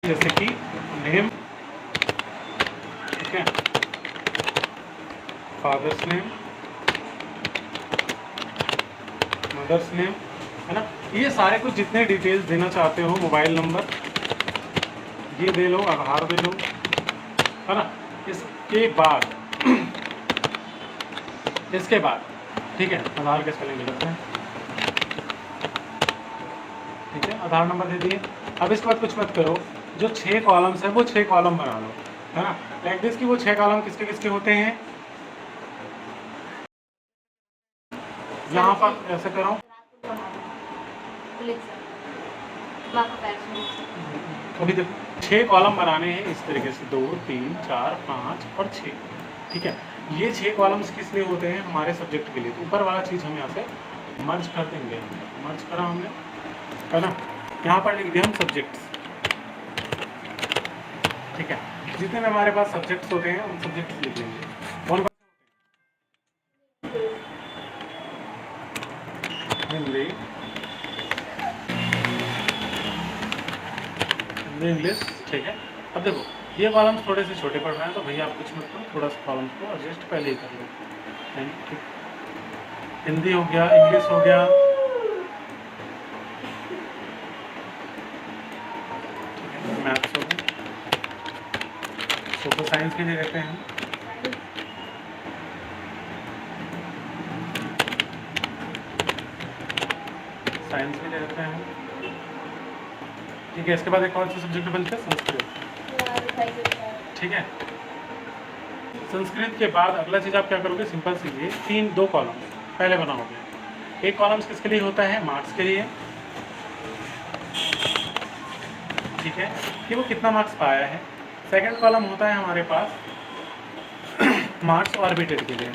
जैसे कि नेम, ठीक है, फादर्स नेम, मदर्स नेम, है ना। ये सारे कुछ जितने डिटेल्स देना चाहते हो, मोबाइल नंबर ये दे लो, आधार दे लो, है ना। इसके बाद ठीक है, आधार के स्पेलिंग गलत है, ठीक है, आधार नंबर दे दिए। अब इसके बाद कुछ मत करो, जो 6 कॉलम्स है वो 6 कॉलम बना लो, है ना। लाइक दिस कि वो 6 कॉलम किसके किसके होते हैं। यहाँ पर ऐसे करो, अभी देखो 6 कॉलम बनाने हैं इस तरीके से, 2 3 4 5 और 6, ठीक है। ये 6 कॉलम्स किस लिए होते हैं, हमारे सब्जेक्ट के लिए। तो ऊपर वाला चीज़ हम यहाँ से मर्ज कर देंगे, मर्ज करा हमने, है ना। यहाँ पर लिख दिया हम सब्जेक्ट्स, ठीक है। जितने में हमारे पास सब्जेक्ट्स होते हैं उन सब्जेक्ट्स लिख लेंगे। कौन हिंदी, इंग्लिश, ठीक है। अब देखो ये कॉलम्स थोड़े से छोटे पड़ रहे हैं, तो भैया आप कुछ मत करो, थोड़ा सा कॉलम्स को एडजस्ट पहले ही कर लो। हिंदी हो गया, इंग्लिश हो गया, मैथ्स हो गया, सोशल साइंस के लिए रहते हैं, साइंस के लिए रहते हैं, ठीक है। इसके बाद एक कौन सा सब्जेक्ट बनता है, संस्कृत, ठीक है। संस्कृत के बाद अगला चीज़ आप क्या करोगे, सिंपल सी ये 2 कॉलम पहले बनाओगे। एक कॉलम्स किसके लिए होता है, मार्क्स के लिए, ठीक है, कि वो कितना मार्क्स पाया है। सेकंड कॉलम होता है हमारे पास मार्क्स ऑर्बिटेड के लिए,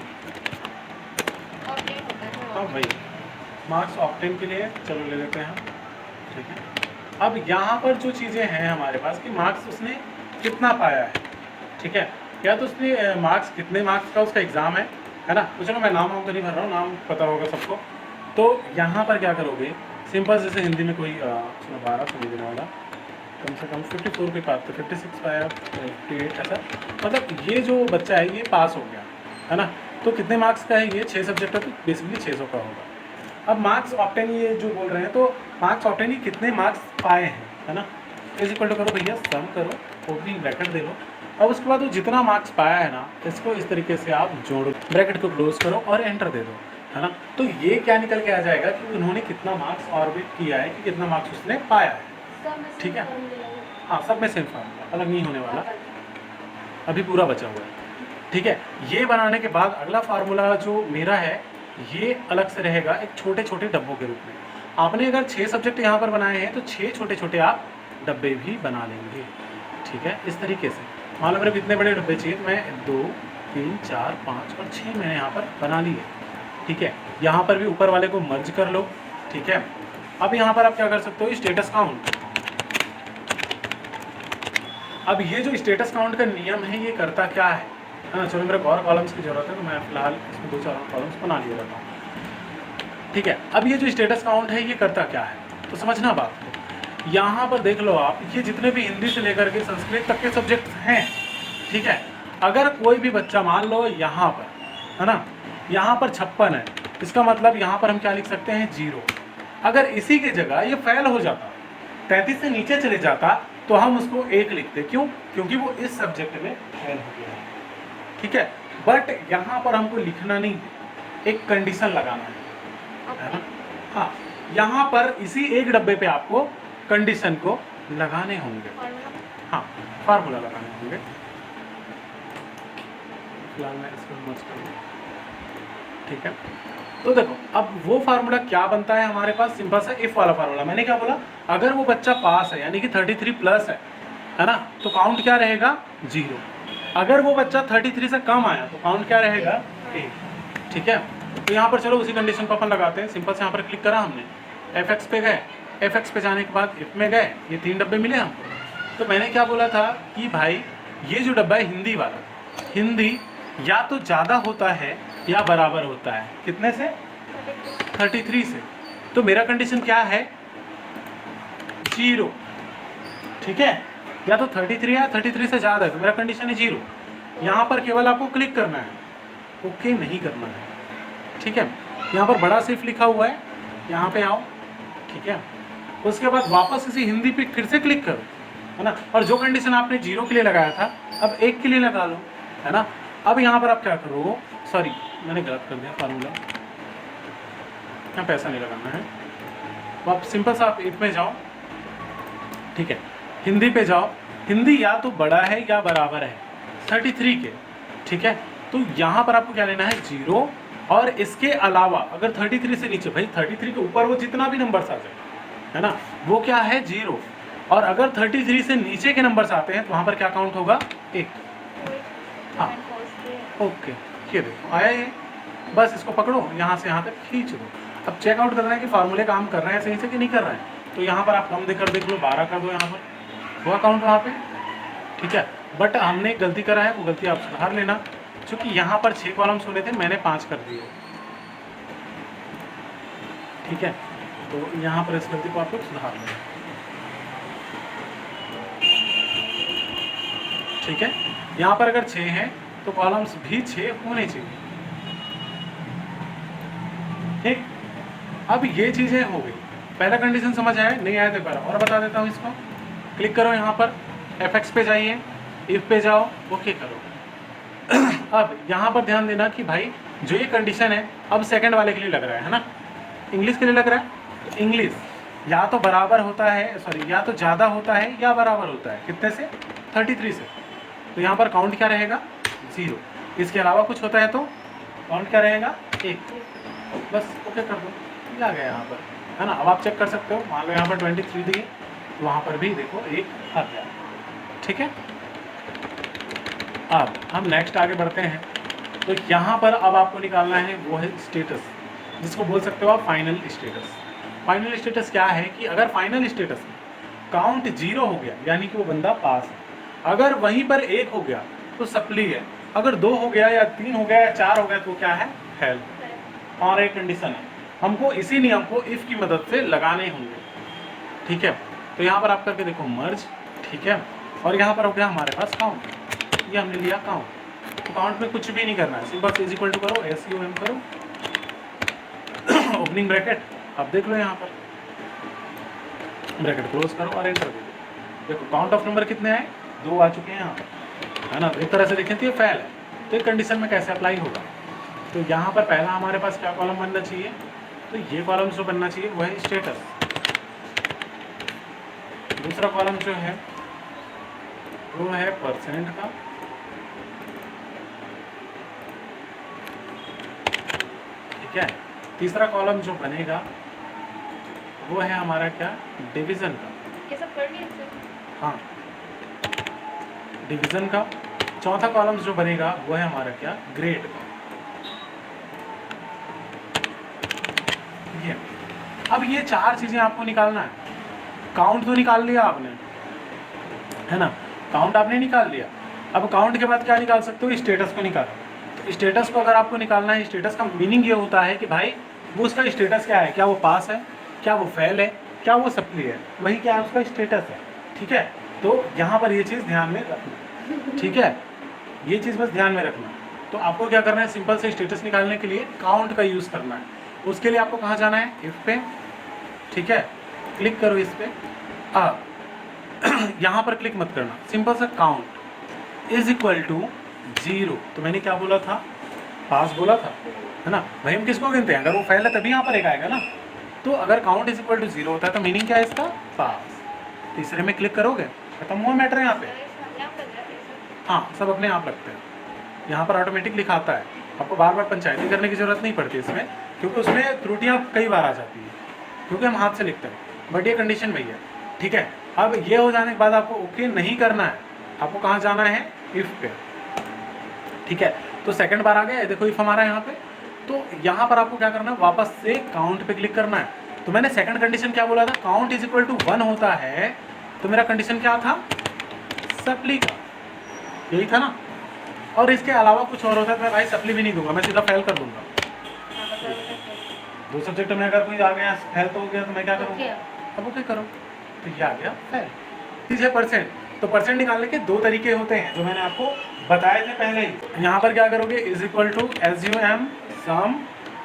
हाँ भाई, मार्क्स ऑब्टेन के लिए, चलो ले लेते हैं, ठीक है। अब यहाँ पर जो चीज़ें हैं हमारे पास कि मार्क्स उसने कितना पाया है, ठीक है, या तो उसने मार्क्स कितने मार्क्स का उसका एग्ज़ाम है ना। तो चलो मैं नाम तो नहीं भर रहा हूँ, नाम पता होगा सबको। तो यहाँ पर क्या करोगे, सिंपल जैसे हिंदी में कोई 12 समझ देने वाला, कम से कम 54 के पास, तो 56 पाया, 58, ऐसा। मतलब ये जो बच्चा है ये पास हो गया, है ना। तो कितने मार्क्स का है ये, 6 सब्जेक्ट है, तो बेसिकली 600 का होगा। अब मार्क्स ऑब्टेन ये जो बोल रहे हैं, तो मार्क्स ऑब्टेन ये कितने मार्क्स पाए हैं, है ना। इज इक्वल टू करो भैया, सम करो, ओपनिंग ब्रैकेट दे लो। अब उसके बाद वो जितना मार्क्स पाया है ना, इसको इस तरीके से आप जोड़ो, ब्रैकेट को क्लोज करो और एंटर दे दो, है ना। तो ये क्या निकल के आ जाएगा कि उन्होंने कितना मार्क्स ऑर्बिट किया है, कि कितना मार्क्स उसने पाया है, ठीक है। हाँ, सब में सेम फार्मूला, अलग नहीं होने वाला, अभी पूरा बचा हुआ है, ठीक है। ये बनाने के बाद अगला फार्मूला जो मेरा है ये अलग से रहेगा, एक छोटे छोटे डब्बों के रूप में। आपने अगर 6 सब्जेक्ट यहाँ पर बनाए हैं तो 6 छोटे छोटे आप डब्बे भी बना लेंगे, ठीक है। इस तरीके से मान लो मेरे कितने बड़े डब्बे चाहिए, तो मैं 2 3 4 5 और 6 मैंने यहाँ पर बना लिए, ठीक है। यहाँ पर भी ऊपर वाले को मर्ज कर लो, ठीक है। अब यहाँ पर आप क्या कर सकते हो, स्टेटस काउंट। अब ये जो स्टेटस काउंट का नियम है ये करता क्या है ना। चलो मेरे को और कॉलम्स की जरूरत है, तो मैं फिलहाल इसमें 2-4 कॉलम्स बना लिए रहता हूँ, ठीक है। अब ये जो स्टेटस काउंट है ये करता क्या है, तो समझना बात को। यहाँ पर देख लो आप, ये जितने भी हिंदी से लेकर के संस्कृत तक के सब्जेक्ट हैं, ठीक है। अगर कोई भी बच्चा मान लो यहाँ पर, है ना, यहाँ पर 56 है, इसका मतलब यहाँ पर हम क्या लिख सकते हैं, 0। अगर इसी की जगह ये फेल हो जाता, 33 से नीचे चले जाता, तो हम उसको 1 लिखते, क्यों, क्योंकि वो इस सब्जेक्ट में फेल हो गया है, ठीक है। बट यहाँ पर हमको लिखना नहीं है, एक कंडीशन लगाना है ना। हाँ, यहाँ पर इसी एक डब्बे पे आपको कंडीशन को लगाने होंगे, हाँ, फार्मूला लगाने होंगे। फिलहाल मैं इसको मर्ज करूँगा, ठीक है। तो देखो अब वो फार्मूला क्या बनता है हमारे पास, सिंपल सा इफ वाला फार्मूला। मैंने क्या बोला, अगर वो बच्चा पास है यानी कि 33 प्लस है ना, तो काउंट क्या रहेगा, 0। अगर वो बच्चा 33 से कम आया तो काउंट क्या रहेगा, 1, ठीक है। तो यहाँ पर चलो उसी कंडीशन को अपन लगाते हैं। सिंपल से यहाँ पर क्लिक करा हमने, fx पे गए, fx पे जाने के बाद इफ में गए, ये 3 डब्बे मिले हमको। तो मैंने क्या बोला था कि भाई ये जो डब्बा है हिंदी वाला, हिंदी या तो ज़्यादा होता है या बराबर होता है, कितने से, 33 से। तो मेरा कंडीशन क्या है, 0, ठीक है। या तो 33 या 33 से ज़्यादा है तो मेरा कंडीशन है 0। यहाँ पर केवल आपको क्लिक करना है, ओके नहीं करना है, ठीक है। यहाँ पर बड़ा सिर्फ लिखा हुआ है, यहाँ पे आओ, ठीक है। उसके बाद वापस इसी हिंदी पे फिर से क्लिक करो, है ना। और जो कंडीशन आपने 0 के लिए लगाया था अब 1 के लिए लगा लो, है ना। अब यहाँ पर आप क्या करो, सॉरी मैंने गलत कर दिया फार्मूला, यहाँ पैसा नहीं लगाना है। तो आप सिंपल सा आप इफ में जाओ, ठीक है, हिंदी पे जाओ, हिंदी या तो बड़ा है या बराबर है 33 के, ठीक है। तो यहाँ पर आपको क्या लेना है 0, और इसके अलावा अगर 33 से नीचे, भाई 33 के ऊपर वो जितना भी नंबर्स आ जाए, है ना, वो क्या है 0, और अगर 33 से नीचे के नंबर्स आते हैं तो वहाँ पर क्या काउंट होगा 1। हाँ ओके, ये देखो आया ये, बस इसको पकड़ो यहाँ से यहाँ तक खींच दो। अब चेकआउट करना है कि फार्मूले काम कर रहे हैं सही से कि नहीं कर रहे हैं। तो यहाँ पर आप कम देकर देख लो, 12 कर दो, यहाँ पर हुआ काउंट वहाँ पे, ठीक है। बट हमने एक गलती करा है, वो गलती आप सुधार लेना, क्योंकि यहाँ पर 6 कॉलम्स होने थे, मैंने 5 कर दिए, ठीक है। तो यहाँ पर इस गलती को आप लोग सुधार लेना, ठीक है। यहाँ पर अगर 6 हैं तो कॉलम्स भी 6 होने चाहिए, ठीक। अब ये चीज़ें हो गई, पहला कंडीशन समझ आया, नहीं आया तो और बता देता हूँ। इसको क्लिक करो, यहाँ पर fx पे जाइए, इफ पे जाओ, ओके करो। अब यहाँ पर ध्यान देना कि भाई जो ये कंडीशन है अब सेकंड वाले के लिए लग रहा है ना, इंग्लिश के लिए लग रहा है। तो इंग्लिश या तो बराबर होता है, सॉरी या तो ज़्यादा होता है या बराबर होता है, कितने से 33 से। तो यहाँ पर काउंट क्या रहेगा 0, इसके अलावा कुछ होता है तो काउंट क्या रहेगा 1, बस ओके कर दो, ये आ गया यहाँ पर, है ना। अब आप चेक कर सकते हो, मान लो यहाँ पर 23 दिए तो वहाँ पर भी देखो 1 आ गया, ठीक है। अब हम नेक्स्ट आगे बढ़ते हैं। तो यहाँ पर अब आपको निकालना है वो है स्टेटस, जिसको बोल सकते हो आप फाइनल स्टेटस। फाइनल स्टेटस क्या है कि अगर फाइनल स्टेटस में काउंट 0 हो गया यानी कि वो बंदा पास है, अगर वहीं पर 1 हो गया तो सप्ली है, अगर 2 हो गया या 3 हो गया या 4 हो गया तो क्या है फेल। और एक कंडीशन है, हमको इसी नियम को इफ की मदद से लगाने होंगे, ठीक है। तो यहाँ पर आप करके देखो मर्ज, ठीक है, और यहाँ पर हो गया हमारे पास काउंट, ये हमने लिया काउंट। तो काउंट में कुछ भी नहीं करना है, सिंपल से इज इक्वल टू करो, SUM करो, ओपनिंग ब्रैकेट, अब देख लो यहाँ पर ब्रैकेट क्लोज करो और एंटर दे दो। देखो काउंट ऑफ नंबर कितने आए, 2 आ चुके हैं यहाँ पर, है ना। तो एक तरह से देखें तो ये फेल है। तो एक कंडीशन में कैसे अप्लाई होगा, तो यहाँ पर पहला हमारे पास क्या कॉलम बनना चाहिए, तो ये कॉलम जो बनना चाहिए वो है स्टेटस। दूसरा कॉलम जो है वो है परसेंट का, ठीक है। तीसरा कॉलम जो बनेगा वो है हमारा क्या, डिवीजन का, ये सब कर लिया सर? हाँ डिवीजन का। चौथा कॉलम जो बनेगा वो है हमारा क्या, ग्रेड का। ये अब ये 4 चीजें आपको निकालना है। काउंट तो निकाल लिया आपने, है ना, काउंट आपने निकाल लिया। अब काउंट के बाद क्या निकाल सकते हो, स्टेटस को निकालो। तो स्टेटस को अगर आपको निकालना है, स्टेटस का मीनिंग ये होता है कि भाई वो उसका स्टेटस क्या है, क्या वो पास है, क्या वो फेल है, क्या वो सप्ली है, वही क्या है उसका स्टेटस है, ठीक है। तो यहाँ पर ये चीज़ ध्यान में रखना, ठीक है, ये चीज़ बस ध्यान में रखना। तो आपको क्या करना है, सिंपल से स्टेटस निकालने के लिए काउंट का यूज़ करना है। उसके लिए आपको कहाँ जाना है, इफ पे, ठीक है, क्लिक करो इस पे। अब यहाँ पर क्लिक मत करना, सिंपल सा काउंट इज इक्वल टू 0। तो मैंने क्या बोला था, पास बोला था, है ना। भाई हम किसको गिनते हैं, अगर वो फेल है तभी यहाँ पर एक आएगा ना। तो अगर काउंट इज इक्वल टू 0 होता है तो मीनिंग क्या है इसका, पास। तीसरे में क्लिक करोगे, खत्म हुआ मैटर यहाँ पे। हाँ सब अपने आप लगते हैं, यहाँ पर ऑटोमेटिक लिखाता है, आपको बार बार पंचायती करने की जरूरत नहीं पड़ती इसमें, क्योंकि उसमें त्रुटियाँ कई बार आ जाती है, क्योंकि हम हाथ से लिखते हैं। बट ये कंडीशन वही है, ठीक है। अब ये हो जाने के बाद आपको ओके नहीं करना है, आपको कहाँ जाना है, इफ पे, ठीक है। तो सेकंड बार आ गया, देखो इफ हमारा यहाँ पे। तो यहाँ पर आपको क्या करना है, वापस से काउंट पे क्लिक करना है। तो मैंने सेकंड कंडीशन क्या बोला था, काउंट इज इक्वल टू 1 होता है। तो मेरा कंडीशन क्या था, सप्ली का, यही था ना। और इसके अलावा कुछ और होता है तो मैं भाई सप्ली भी नहीं दूंगा, मैं सीधा फेल कर दूंगा। 2 सब्जेक्ट में अगर कोई आ गया फेल तो हो गया, तो मैं क्या करूँगा, अब ओके करो, तो ये आ गया फेल। 30% तो परसेंट निकालने के दो तरीके होते हैं जो मैंने आपको बताए थे पहले ही। यहाँ पर क्या करोगे, is equal to SUM sum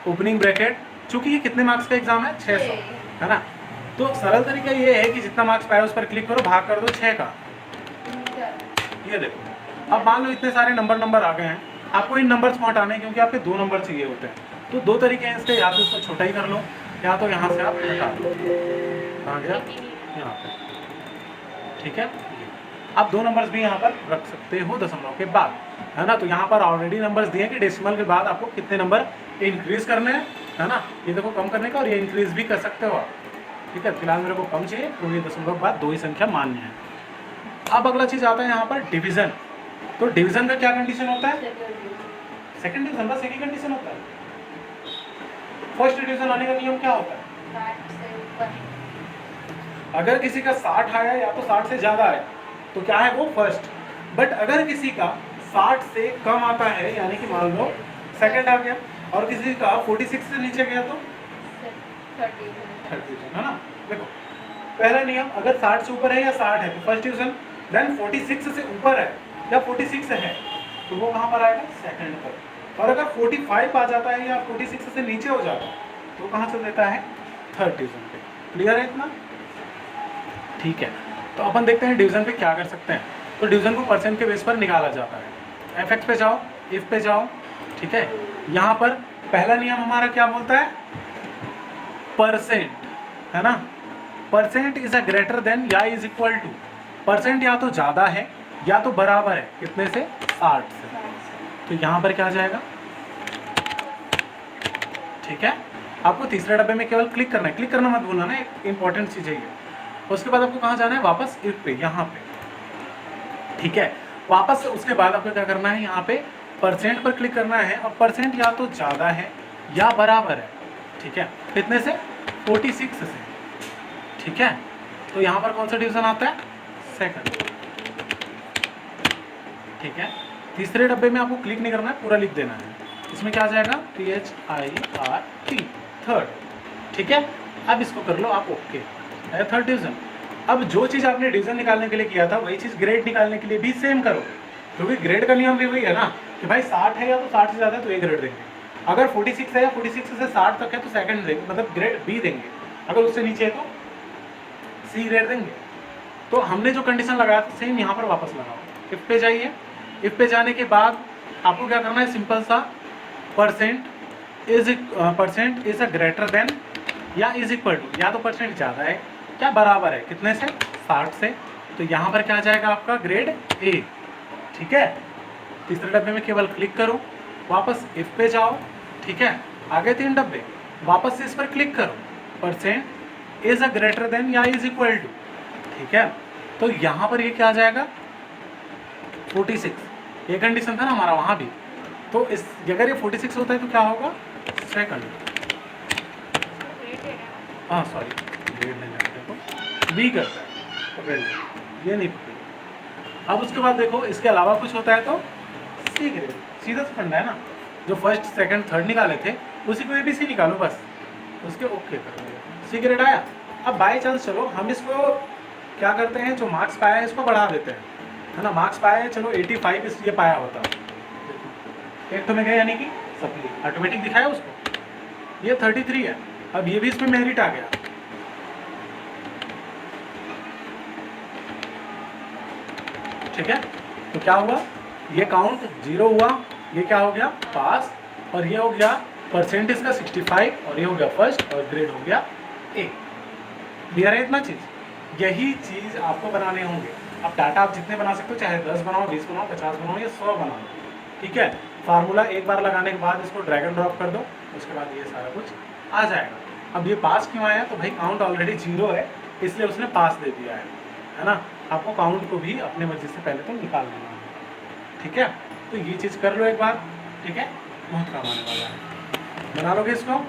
opening bracket, चूंकि ये कितने मार्क्स का एग्जाम है 600, है ना, तो सरल तरीका ये है कि जितना मार्क्स पाया उस पर क्लिक करो, भाग कर दो 6 का। ये देखो, अब मान लो इतने सारे नंबर आ गए हैं, आपको इन नंबर्स को हटाने क्योंकि आपके 2 नंबर चाहिए होते हैं, तो दो तरीके हैं इसके, या तो इसको छोटा ही कर लो या तो यहाँ से आप हटा दो, कहाँ गया, यहाँ पे, ठीक है। आप 2 नंबर्स भी यहाँ पर रख सकते हो दशमलव के बाद, है ना। तो यहाँ पर ऑलरेडी नंबर्स दिए कि डेसिमल के बाद आपको कितने नंबर इंक्रीज करने हैं, है ना, ये देखो कम करने का, और ये इंक्रीज भी कर सकते हो आप, ठीक है। फिलहाल मेरे को कम चाहिए तो ये दशमलव के बाद 2 ही संख्या मान्य है। अब अगला चीज आता है यहाँ पर डिवीजन। तो डिवीजन का क्या कंडीशन होता है, सेकंड डिवीजन, बस एक ही कंडीशन होता है। फर्स्ट डिवीजन आने का नियम क्या होता है, अगर किसी का 60 आया या तो 60 से ज्यादा आया तो क्या है वो फर्स्ट, बट अगर किसी का 60 से कम आता है, यानी कि मान लो सेकंड आ गया, और किसी का 46 से नीचे गया तो थर्ड डिवीजन, है ना। देखो पहला नियम, अगर 60 से ऊपर है या 60 है तो फर्स्ट डिवीजन, देन 46 से ऊपर है या 46 है तो वो कहाँ पर आएगा, सेकंड पर, और अगर 45 आ जाता है या 46 से नीचे हो जाता है तो कहाँ से देता है, थर्ड डिवीजन पे। क्लियर है इतना, ठीक है। तो अपन देखते हैं डिवीजन पे क्या कर सकते हैं। तो डिवीजन को परसेंट के बेस पर निकाला जाता है। FX पे जाओ, इफ पे जाओ, ठीक है। यहाँ पर पहला नियम हमारा क्या बोलता है, परसेंट, है ना, percent is a greater than या इज इक्वल टू, परसेंट या तो ज्यादा है या तो बराबर है कितने से, 60 से। तो यहाँ पर क्या आ जाएगा, ठीक है। आपको तीसरे डब्बे में केवल क्लिक करना है, क्लिक करना मत भूलना ना, एक इंपॉर्टेंट चीज है ये। उसके बाद आपको कहाँ जाना है, वापस इफ पे, यहाँ पे, ठीक है। वापस उसके बाद आपको क्या करना है, यहाँ पे परसेंट पर क्लिक करना है, और परसेंट या तो ज्यादा है या बराबर है, ठीक है, कितने से, 46 से, ठीक है। तो यहाँ पर कौन सा डिवीजन आता है, सेकंड, ठीक है। तीसरे डब्बे में आपको क्लिक नहीं करना है, पूरा लिख देना है। इसमें क्या आ जाएगा, THIRT, थर्ड, ठीक है। अब इसको कर लो आप ओके, थर्ड डिवीजन। अब जो चीज़ आपने डिवीजन निकालने के लिए किया था वही चीज़ ग्रेड निकालने के लिए भी सेम करो, क्योंकि ग्रेड का नियम भी वही है ना कि भाई 60 है या तो 60 से ज़्यादा है तो A ग्रेड देंगे, अगर 46 है या 46 से 60 तक है तो सेकंड देंगे, मतलब ग्रेड B देंगे, अगर उससे नीचे है तो C ग्रेड देंगे। तो हमने जो कंडीशन लगाया था सेम यहाँ पर वापस लगाओ, इफ पे जाइए, इफ पे जाने के बाद आपको क्या करना है, सिंपल सा, percent is a greater than या इज इक्वल टू, या तो परसेंट ज़्यादा है क्या बराबर है कितने से, 60 से। तो यहाँ पर क्या आ जाएगा आपका ग्रेड A, ठीक है। तीसरे डब्बे में केवल क्लिक करो, वापस इफ पे जाओ, ठीक है। आगे 3 डब्बे, वापस से इस पर क्लिक करो, percent is a greater than या इज इक्वल टू, ठीक है। तो यहाँ पर ये क्या आ जाएगा, 46, ये कंडीशन था ना हमारा वहाँ भी, तो इस अगर ये 46 होता है तो क्या होगा, सेकंड, हाँ सॉरी ग्रेड नहीं जाते तो B करता है, पकड़ लिया, ये नहीं पकड़। अब उसके बाद देखो इसके अलावा कुछ होता है तो C ग्रेड, सीधा सा फंडा है ना, जो फर्स्ट सेकंड थर्ड निकाले थे उसी को ABC निकालो बस, उसके ओके कर दो, C ग्रेड आया। अब बाई चांस चलो हम इसको क्या करते हैं, जो मार्क्स पाया है इसको बढ़ा देते हैं, है ना। मार्क्स पाया है चलो 85 इसलिए पाया होता, एक तो में गया यानी कि सप्ली ऑटोमेटिक दिखाया उसको, ये 33 है, अब ये भी इसमें मेरिट आ गया, ठीक है। तो क्या हुआ, ये काउंट 0 हुआ, ये क्या हो गया पास, और ये हो गया परसेंटेज का 65, और ये हो गया फर्स्ट, और ग्रेड हो गया A। क्लियर है इतना चीज़, यही चीज़ आपको बनाने होंगे। अब डाटा आप जितने बना सकते हो, चाहे 10 बनाओ, 20 बनाओ, 50 बनाओ या 100 बनाओ, ठीक है। फार्मूला एक बार लगाने के बाद इसको ड्रैग एंड ड्रॉप कर दो, उसके बाद ये सारा कुछ आ जाएगा। अब ये पास क्यों आया, तो भाई काउंट ऑलरेडी 0 है इसलिए उसने पास दे दिया है ना। आपको काउंट को भी अपने मर्जी से पहले तो निकाल लेना है, ठीक है। तो ये चीज़ कर लो एक बार, ठीक है, बहुत काम आने वाला है, बना लोगे इसको।